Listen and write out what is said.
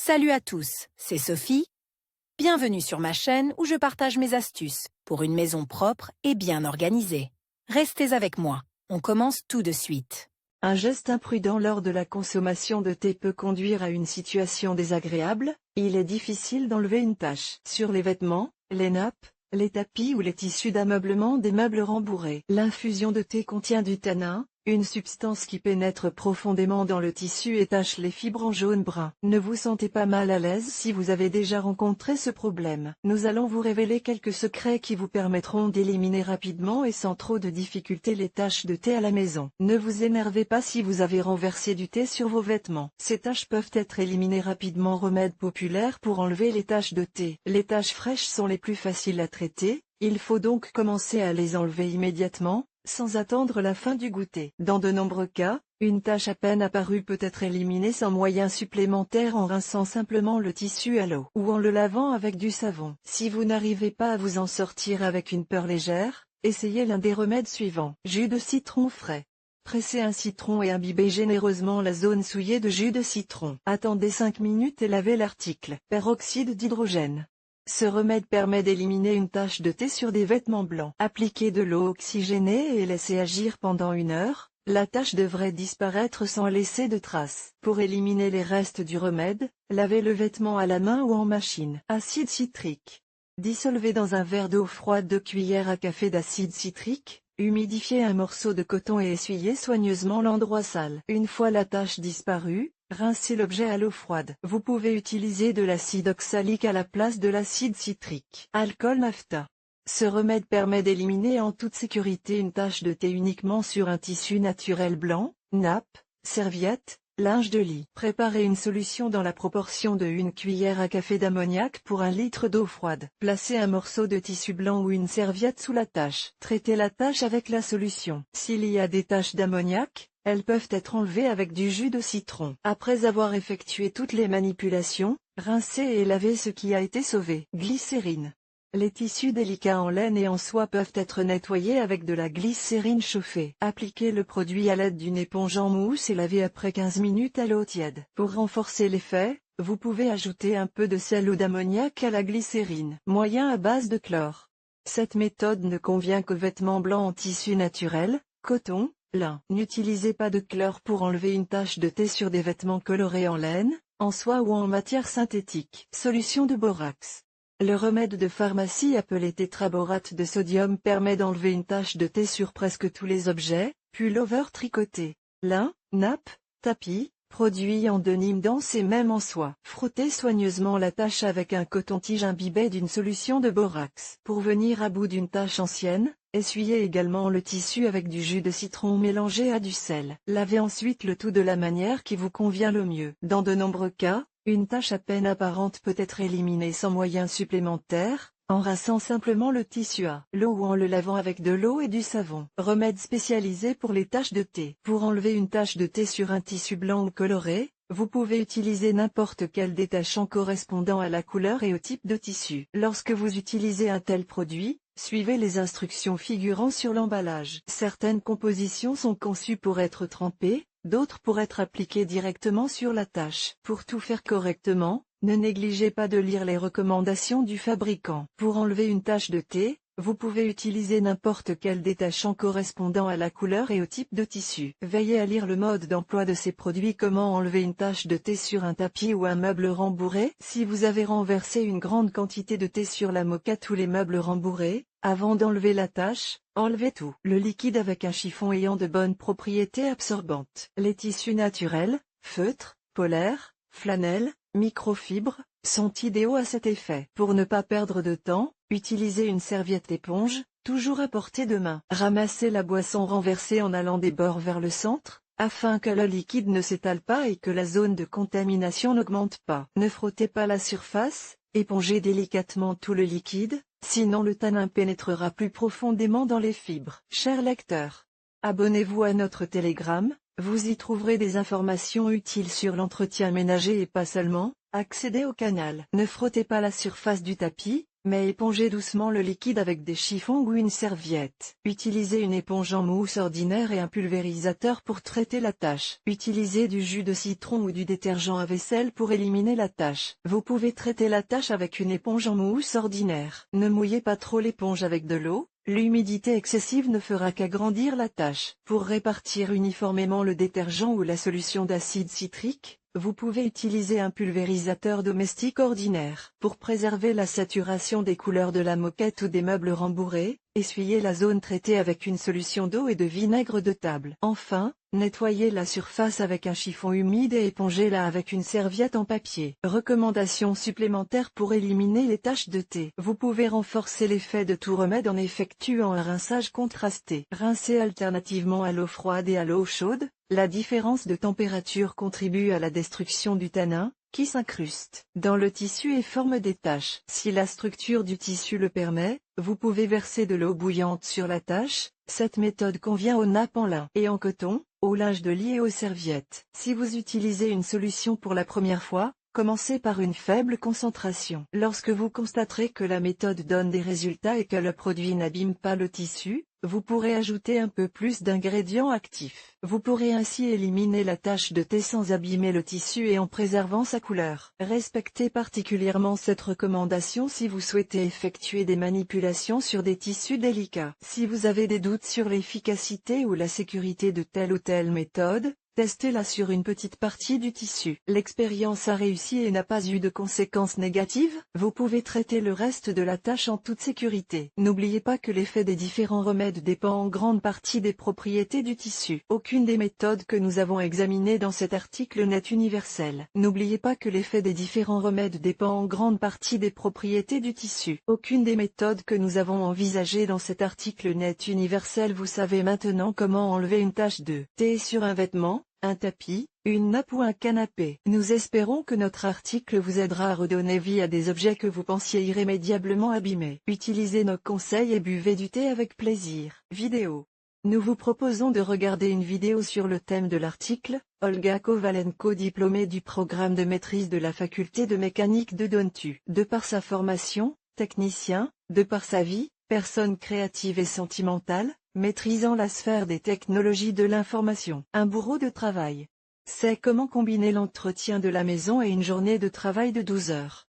Salut à tous, c'est Sophie. Bienvenue sur ma chaîne où je partage mes astuces pour une maison propre et bien organisée. Restez avec moi, on commence tout de suite. Un geste imprudent lors de la consommation de thé peut conduire à une situation désagréable. Il est difficile d'enlever une tache sur les vêtements, les nappes, les tapis ou les tissus d'ameublement des meubles rembourrés. L'infusion de thé contient du tanin, une substance qui pénètre profondément dans le tissu et tache les fibres en jaune-brun. Ne vous sentez pas mal à l'aise si vous avez déjà rencontré ce problème. Nous allons vous révéler quelques secrets qui vous permettront d'éliminer rapidement et sans trop de difficulté les taches de thé à la maison. Ne vous énervez pas si vous avez renversé du thé sur vos vêtements. Ces taches peuvent être éliminées rapidement. Remède populaire pour enlever les taches de thé. Les taches fraîches sont les plus faciles à traiter, il faut donc commencer à les enlever immédiatement, sans attendre la fin du goûter. Dans de nombreux cas, une tache à peine apparue peut être éliminée sans moyen supplémentaire en rinçant simplement le tissu à l'eau ou en le lavant avec du savon. Si vous n'arrivez pas à vous en sortir avec une peur légère, essayez l'un des remèdes suivants. Jus de citron frais. Pressez un citron et imbibez généreusement la zone souillée de jus de citron. Attendez 5 minutes et lavez l'article. Peroxyde d'hydrogène. Ce remède permet d'éliminer une tache de thé sur des vêtements blancs. Appliquez de l'eau oxygénée et laissez agir pendant 1 heure, la tache devrait disparaître sans laisser de traces. Pour éliminer les restes du remède, lavez le vêtement à la main ou en machine. Acide citrique. Dissolvez dans un verre d'eau froide 2 cuillères à café d'acide citrique, humidifiez un morceau de coton et essuyez soigneusement l'endroit sale. Une fois la tache disparue, rincez l'objet à l'eau froide. Vous pouvez utiliser de l'acide oxalique à la place de l'acide citrique. Alcool naphta. Ce remède permet d'éliminer en toute sécurité une tache de thé uniquement sur un tissu naturel blanc, nappe, serviette, linge de lit. Préparez une solution dans la proportion de 1 cuillère à café d'ammoniac pour 1 litre d'eau froide. Placez un morceau de tissu blanc ou une serviette sous la tache. Traitez la tache avec la solution. S'il y a des taches d'ammoniac, elles peuvent être enlevées avec du jus de citron. Après avoir effectué toutes les manipulations, rincez et lavez ce qui a été sauvé. Glycérine. Les tissus délicats en laine et en soie peuvent être nettoyés avec de la glycérine chauffée. Appliquez le produit à l'aide d'une éponge en mousse et lavez après 15 minutes à l'eau tiède. Pour renforcer l'effet, vous pouvez ajouter un peu de sel ou d'ammoniac à la glycérine. Moyen à base de chlore. Cette méthode ne convient qu'aux vêtements blancs en tissu naturel, coton, lin. N'utilisez pas de chlore pour enlever une tache de thé sur des vêtements colorés en laine, en soie ou en matière synthétique. Solution de borax. Le remède de pharmacie appelé tétraborate de sodium permet d'enlever une tache de thé sur presque tous les objets, pullover tricoté, lin, nappe, tapis, produits en denim dense et même en soie. Frottez soigneusement la tache avec un coton-tige imbibé d'une solution de borax. Pour venir à bout d'une tache ancienne, essuyez également le tissu avec du jus de citron mélangé à du sel. Lavez ensuite le tout de la manière qui vous convient le mieux. Dans de nombreux cas, une tache à peine apparente peut être éliminée sans moyen supplémentaire, en rinçant simplement le tissu à l'eau ou en le lavant avec de l'eau et du savon. Remède spécialisé pour les taches de thé. Pour enlever une tache de thé sur un tissu blanc ou coloré, vous pouvez utiliser n'importe quel détachant correspondant à la couleur et au type de tissu. Lorsque vous utilisez un tel produit, suivez les instructions figurant sur l'emballage. Certaines compositions sont conçues pour être trempées, d'autres pour être appliquées directement sur la tache. Pour tout faire correctement, ne négligez pas de lire les recommandations du fabricant. Pour enlever une tache de thé, vous pouvez utiliser n'importe quel détachant correspondant à la couleur et au type de tissu. Veillez à lire le mode d'emploi de ces produits. Comment enlever une tache de thé sur un tapis ou un meuble rembourré? Si vous avez renversé une grande quantité de thé sur la moquette ou les meubles rembourrés, avant d'enlever la tache, enlevez tout le liquide avec un chiffon ayant de bonnes propriétés absorbantes. Les tissus naturels, feutres, polaires, flanelle, microfibres, sont idéaux à cet effet. Pour ne pas perdre de temps, utilisez une serviette éponge, toujours à portée de main. Ramassez la boisson renversée en allant des bords vers le centre, afin que le liquide ne s'étale pas et que la zone de contamination n'augmente pas. Ne frottez pas la surface, épongez délicatement tout le liquide, sinon le tanin pénétrera plus profondément dans les fibres. Chers lecteurs, abonnez-vous à notre Telegram, vous y trouverez des informations utiles sur l'entretien ménager et pas seulement. Accédez au canal. Ne frottez pas la surface du tapis, mais épongez doucement le liquide avec des chiffons ou une serviette. Utilisez une éponge en mousse ordinaire et un pulvérisateur pour traiter la tache. Utilisez du jus de citron ou du détergent à vaisselle pour éliminer la tache. Vous pouvez traiter la tache avec une éponge en mousse ordinaire. Ne mouillez pas trop l'éponge avec de l'eau. L'humidité excessive ne fera qu'agrandir la tache. Pour répartir uniformément le détergent ou la solution d'acide citrique, vous pouvez utiliser un pulvérisateur domestique ordinaire. Pour préserver la saturation des couleurs de la moquette ou des meubles rembourrés, essuyez la zone traitée avec une solution d'eau et de vinaigre de table. Enfin, nettoyez la surface avec un chiffon humide et épongez-la avec une serviette en papier. Recommandations supplémentaires pour éliminer les taches de thé. Vous pouvez renforcer l'effet de tout remède en effectuant un rinçage contrasté. Rincez alternativement à l'eau froide et à l'eau chaude. La différence de température contribue à la destruction du tanin, qui s'incruste dans le tissu et forme des taches. Si la structure du tissu le permet, vous pouvez verser de l'eau bouillante sur la tache. Cette méthode convient aux nappes en lin et en coton, au linge de lit et aux serviettes. Si vous utilisez une solution pour la première fois, commencez par une faible concentration. Lorsque vous constaterez que la méthode donne des résultats et que le produit n'abîme pas le tissu, vous pourrez ajouter un peu plus d'ingrédients actifs. Vous pourrez ainsi éliminer la tache de thé sans abîmer le tissu et en préservant sa couleur. Respectez particulièrement cette recommandation si vous souhaitez effectuer des manipulations sur des tissus délicats. Si vous avez des doutes sur l'efficacité ou la sécurité de telle ou telle méthode, testez-la sur une petite partie du tissu. L'expérience a réussi et n'a pas eu de conséquences négatives. Vous pouvez traiter le reste de la tâche en toute sécurité. N'oubliez pas que l'effet des différents remèdes dépend en grande partie des propriétés du tissu. Aucune des méthodes que nous avons examinées dans cet article n'est universelle. N'oubliez pas que l'effet des différents remèdes dépend en grande partie des propriétés du tissu. Aucune des méthodes que nous avons envisagées dans cet article n'est universelle. Vous savez maintenant comment enlever une tache de thé sur un vêtement, un tapis, une nappe ou un canapé. Nous espérons que notre article vous aidera à redonner vie à des objets que vous pensiez irrémédiablement abîmés. Utilisez nos conseils et buvez du thé avec plaisir. Vidéo. Nous vous proposons de regarder une vidéo sur le thème de l'article. Olga Kovalenko, diplômée du programme de maîtrise de la faculté de mécanique de Dontu. De par sa formation, technicien, de par sa vie, personne créative et sentimentale, maîtrisant la sphère des technologies de l'information. Un bourreau de travail. C'est comment combiner l'entretien de la maison et une journée de travail de 12 heures.